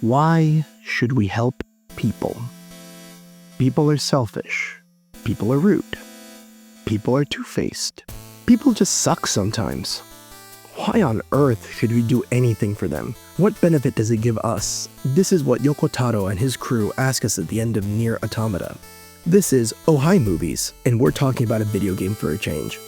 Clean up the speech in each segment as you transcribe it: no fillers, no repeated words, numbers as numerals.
Why should we help people? People are selfish. People are rude. People are two-faced. People just suck sometimes. Why on earth should we do anything for them? What benefit does it give us? This is what Yoko Taro and his crew ask us at the end of Nier Automata. This is Oh Hi Movies, and we're talking about a video game for a change.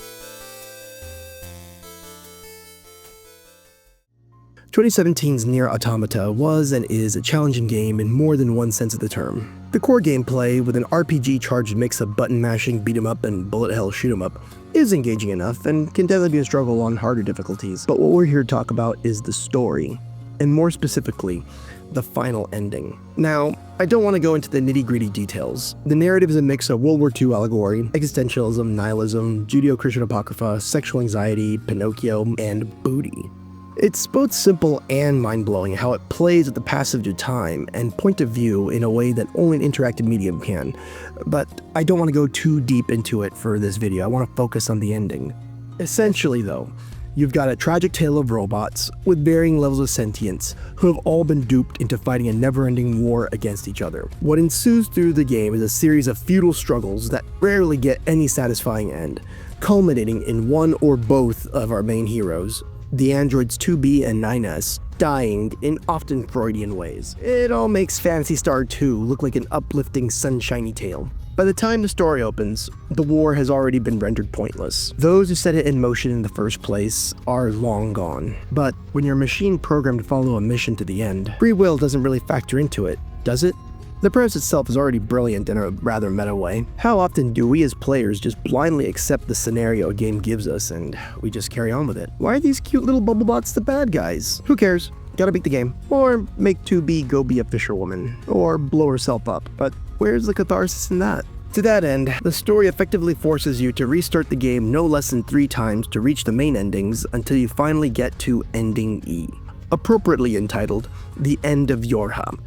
2017's Nier Automata was and is a challenging game in more than one sense of the term. The core gameplay, with an RPG-charged mix of button-mashing beat-em-up and bullet-hell shoot-em-up, is engaging enough and can definitely be a struggle on harder difficulties. But what we're here to talk about is the story, and more specifically, the final ending. Now, I don't want to go into the nitty-gritty details. The narrative is a mix of World War II allegory, existentialism, nihilism, Judeo-Christian apocrypha, sexual anxiety, Pinocchio, and booty. It's both simple and mind-blowing how it plays with the passage of time and point of view in a way that only an interactive medium can, but I don't want to go too deep into it for this video. I want to focus on the ending. Essentially though, you've got a tragic tale of robots with varying levels of sentience who have all been duped into fighting a never-ending war against each other. What ensues through the game is a series of futile struggles that rarely get any satisfying end, culminating in one or both of our main heroes, the androids 2B and 9S, dying in often Freudian ways. It all makes Phantasy Star 2 look like an uplifting, sunshiny tale. By the time the story opens, the war has already been rendered pointless. Those who set it in motion in the first place are long gone. But when you're a machine programmed to follow a mission to the end, free will doesn't really factor into it, does it? The premise itself is already brilliant in a rather meta way. How often do we as players just blindly accept the scenario a game gives us and we just carry on with it? Why are these cute little bubble bots the bad guys? Who cares? Gotta beat the game. Or make 2B go be a fisherwoman. Or blow herself up. But where's the catharsis in that? To that end, the story effectively forces you to restart the game no less than 3 times to reach the main endings until you finally get to Ending E, appropriately entitled The End of YoRHa.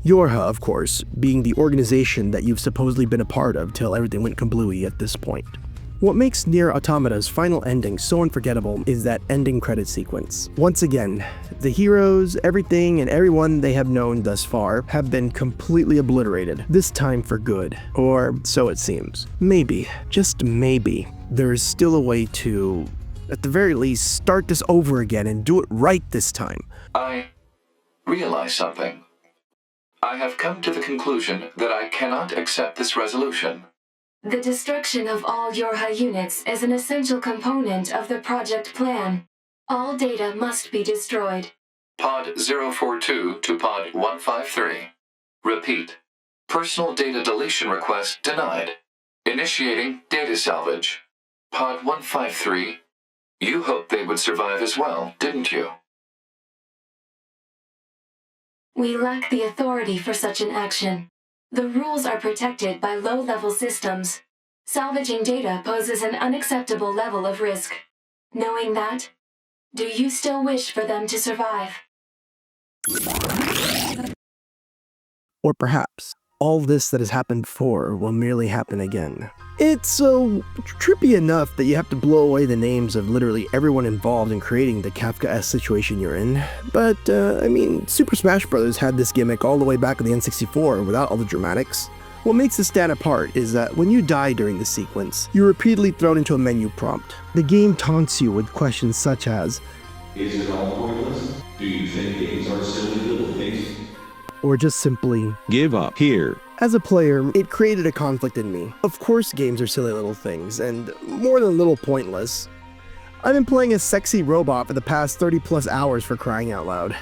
YoRHa, of course, being the organization that you've supposedly been a part of till everything went kablooey at this point. What makes Nier Automata's final ending so unforgettable is that ending credit sequence. Once again, the heroes, everything, and everyone they have known thus far have been completely obliterated, this time for good. Or so it seems. Maybe, just maybe, there is still a way to, at the very least, start this over again and do it right this time. I realize something. I have come to the conclusion that I cannot accept this resolution. The destruction of all YoRHa units is an essential component of the project plan. All data must be destroyed. Pod 042 to Pod 153. Repeat. Personal data deletion request denied. Initiating data salvage. Pod 153. You hoped they would survive as well, didn't you? We lack the authority for such an action. The rules are protected by low-level systems. Salvaging data poses an unacceptable level of risk. Knowing that, do you still wish for them to survive? Or perhaps, all this that has happened before will merely happen again. It's so trippy enough that you have to blow away the names of literally everyone involved in creating the Kafka-esque situation you're in. But, I mean, Super Smash Bros. Had this gimmick all the way back on the N64 without all the dramatics. What makes this stand apart is that when you die during the sequence, you're repeatedly thrown into a menu prompt. The game taunts you with questions such as, "Is it all pointless? Do you think games are silly little things?" Or just simply, "Give up here." As a player, it created a conflict in me. Of course games are silly little things, and more than a little pointless. I've been playing a sexy robot for the past 30 plus hours for crying out loud.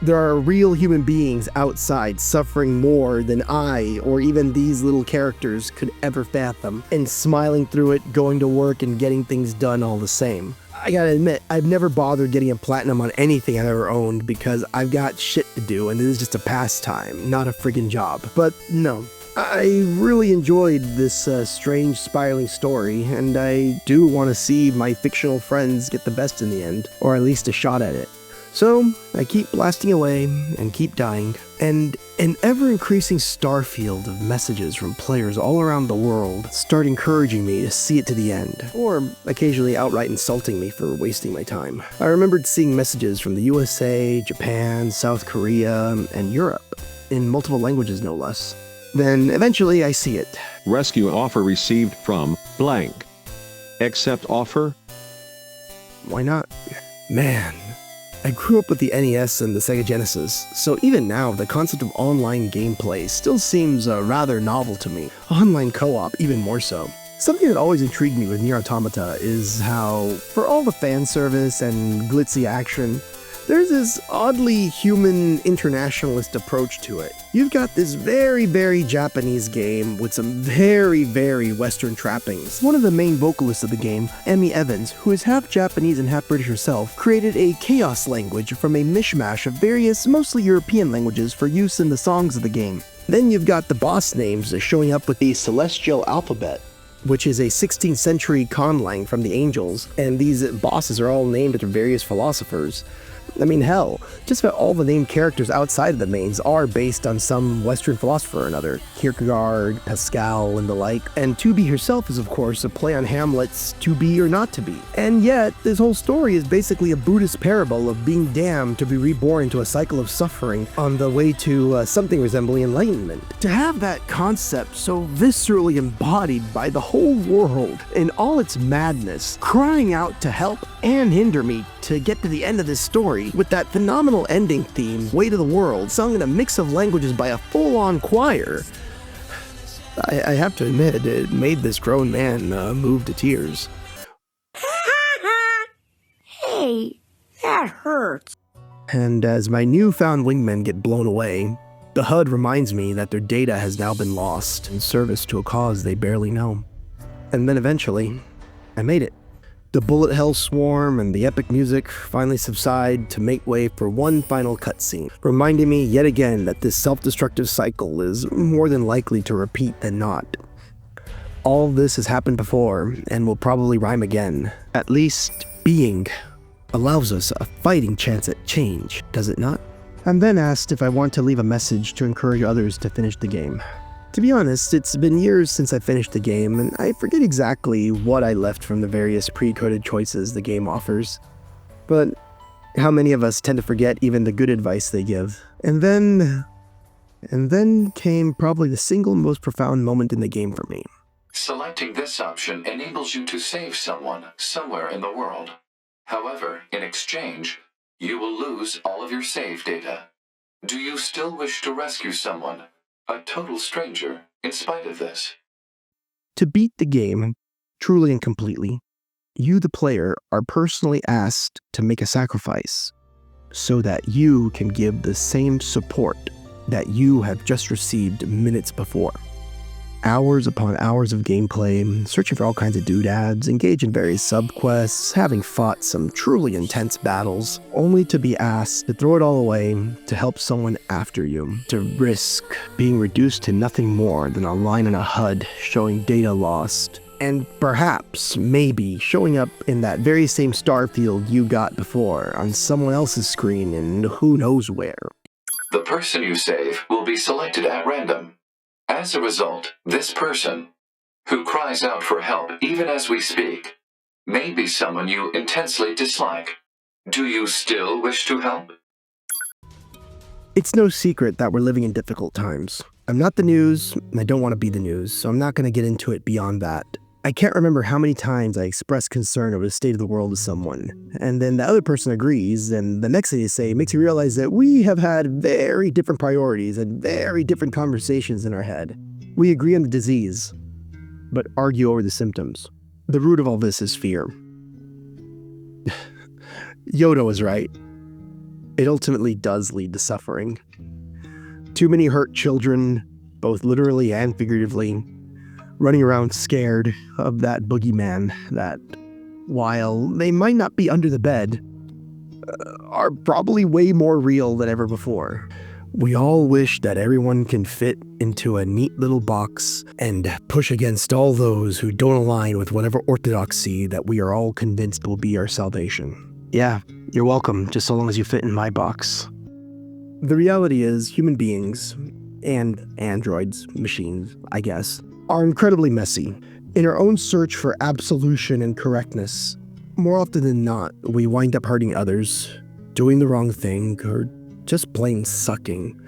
There are real human beings outside suffering more than I or even these little characters could ever fathom, and smiling through it, going to work and getting things done all the same. I gotta admit, I've never bothered getting a platinum on anything I've ever owned because I've got shit to do and this is just a pastime, not a friggin' job. But no, I really enjoyed this strange spiraling story, and I do want to see my fictional friends get the best in the end, or at least a shot at it. So I keep blasting away and keep dying, and an ever-increasing starfield of messages from players all around the world start encouraging me to see it to the end, or occasionally outright insulting me for wasting my time. I remembered seeing messages from the USA, Japan, South Korea, and Europe, in multiple languages no less. Then eventually I see it. Rescue offer received from blank. Accept offer? Why not? Man, I grew up with the NES and the Sega Genesis, so even now the concept of online gameplay still seems rather novel to me. Online co-op even more so. Something that always intrigued me with Nier Automata is how, for all the fan service and glitzy action, there's this oddly human internationalist approach to it. You've got this very, very Japanese game with some very, very Western trappings. One of the main vocalists of the game, Emmy Evans, who is half Japanese and half British herself, created a chaos language from a mishmash of various, mostly European languages for use in the songs of the game. Then you've got the boss names showing up with the Celestial Alphabet, which is a 16th century conlang from the Angels, and these bosses are all named after various philosophers. I mean, hell, just about all the named characters outside of the mains are based on some Western philosopher or another. Kierkegaard, Pascal, and the like. And To Be herself is, of course, a play on Hamlet's To Be or Not to Be. And yet, this whole story is basically a Buddhist parable of being damned to be reborn into a cycle of suffering on the way to something resembling enlightenment. To have that concept so viscerally embodied by the whole world in all its madness, crying out to help and hinder me to get to the end of this story, with that phenomenal ending theme, Way to the World, sung in a mix of languages by a full-on choir. I have to admit, it made this grown man move to tears. Hey, that hurts. And as my newfound wingmen get blown away, the HUD reminds me that their data has now been lost in service to a cause they barely know. And then eventually, I made it. The bullet hell swarm and the epic music finally subside to make way for one final cutscene, reminding me yet again that this self-destructive cycle is more than likely to repeat than not. All this has happened before, and will probably rhyme again. At least, being allows us a fighting chance at change, does it not? I'm then asked if I want to leave a message to encourage others to finish the game. To be honest, it's been years since I finished the game, and I forget exactly what I left from the various pre-coded choices the game offers. But how many of us tend to forget even the good advice they give? And then came probably the single most profound moment in the game for me. Selecting this option enables you to save someone somewhere in the world. However, in exchange, you will lose all of your save data. Do you still wish to rescue someone, a total stranger, in spite of this? To beat the game, truly and completely, you, the player, are personally asked to make a sacrifice so that you can give the same support that you have just received minutes before. Hours upon hours of gameplay, searching for all kinds of doodads, engage in various subquests, having fought some truly intense battles, only to be asked to throw it all away to help someone after you, to risk being reduced to nothing more than a line in a HUD showing data lost, and perhaps, maybe, showing up in that very same starfield you got before on someone else's screen and who knows where. The person you save will be selected at random. As a result, this person, who cries out for help even as we speak, may be someone you intensely dislike. Do you still wish to help? It's no secret that we're living in difficult times. I'm not the news, and I don't want to be the news, so I'm not going to get into it beyond that. I can't remember how many times I expressed concern over the state of the world to someone, and then the other person agrees, and the next thing they say makes you realize that we have had very different priorities and very different conversations in our head. We agree on the disease, but argue over the symptoms. The root of all this is fear. YoRHa was right. It ultimately does lead to suffering. Too many hurt children, both literally and figuratively, running around scared of that boogeyman that, while they might not be under the bed, are probably way more real than ever before. We all wish that everyone can fit into a neat little box and push against all those who don't align with whatever orthodoxy that we are all convinced will be our salvation. Yeah, you're welcome, just so long as you fit in my box. The reality is, human beings, and androids, machines, I guess, are incredibly messy. In our own search for absolution and correctness, more often than not, we wind up hurting others, doing the wrong thing, or just plain sucking.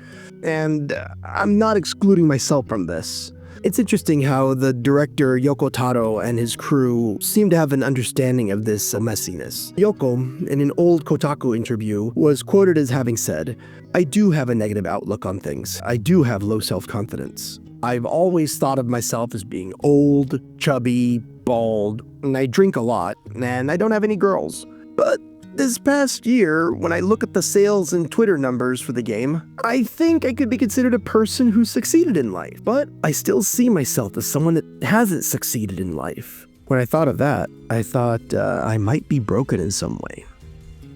And I'm not excluding myself from this. It's interesting how the director Yoko Taro and his crew seem to have an understanding of this messiness. Yoko, in an old Kotaku interview, was quoted as having said, "I do have a negative outlook on things. I do have low self-confidence. I've always thought of myself as being old, chubby, bald, and I drink a lot, and I don't have any girls. But this past year, when I look at the sales and Twitter numbers for the game, I think I could be considered a person who succeeded in life, but I still see myself as someone that hasn't succeeded in life." When I thought of that, I thought I might be broken in some way.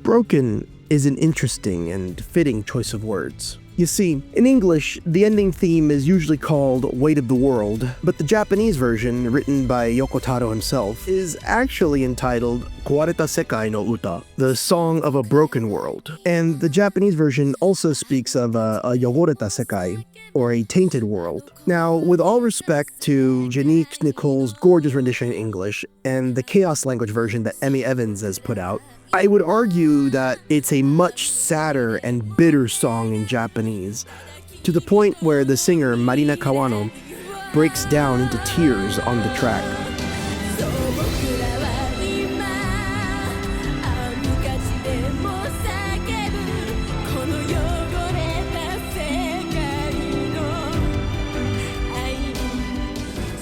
Broken is an interesting and fitting choice of words. You see, in English, the ending theme is usually called Weight of the World, but the Japanese version, written by Yoko Taro himself, is actually entitled Kawareta Sekai no Uta, the Song of a Broken World. And the Japanese version also speaks of a Yogoreta Sekai, or a tainted world. Now, with all respect to Janique Nicole's gorgeous rendition in English, and the Chaos language version that Emmy Evans has put out, I would argue that it's a much sadder and bitter song in Japanese, to the point where the singer Marina Kawano breaks down into tears on the track.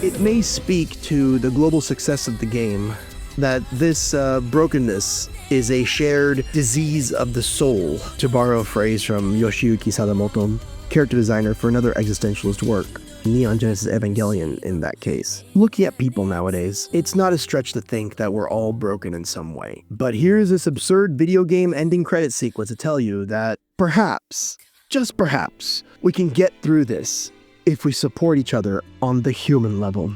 It may speak to the global success of the game that this brokenness is a shared disease of the soul, to borrow a phrase from Yoshiyuki Sadamoto, character designer for another existentialist work, Neon Genesis Evangelion in that case. Looking at people nowadays, it's not a stretch to think that we're all broken in some way. But here's this absurd video game ending credit sequence to tell you that perhaps, just perhaps, we can get through this if we support each other on the human level.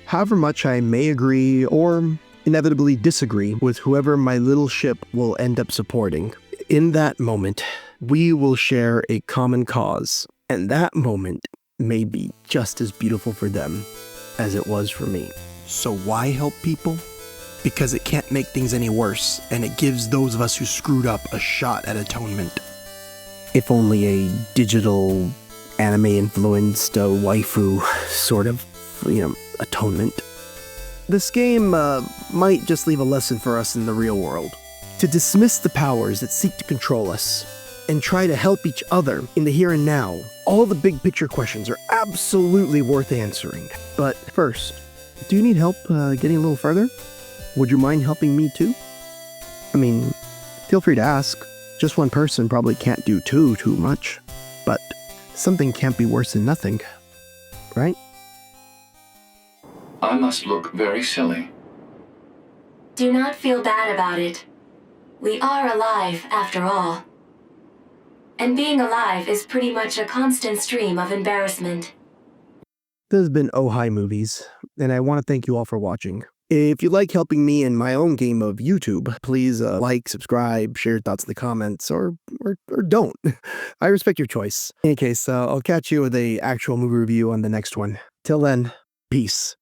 However much I may agree or inevitably disagree with whoever my little ship will end up supporting, in that moment, we will share a common cause, and that moment may be just as beautiful for them as it was for me. So why help people? Because it can't make things any worse, and it gives those of us who screwed up a shot at atonement. If only a digital, anime-influenced waifu sort of, atonement. This game might just leave a lesson for us in the real world. To dismiss the powers that seek to control us, and try to help each other in the here and now. All the big picture questions are absolutely worth answering. But first, do you need help getting a little further? Would you mind helping me too? I mean, feel free to ask. Just one person probably can't do too much. But something can't be worse than nothing, right? I must look very silly. Do not feel bad about it. We are alive, after all. And being alive is pretty much a constant stream of embarrassment. This has been YoRHa Movies, and I want to thank you all for watching. If you like helping me in my own game of YouTube, please like, subscribe, share your thoughts in the comments, or don't. I respect your choice. In any case, I'll catch you with an actual movie review on the next one. Till then, peace.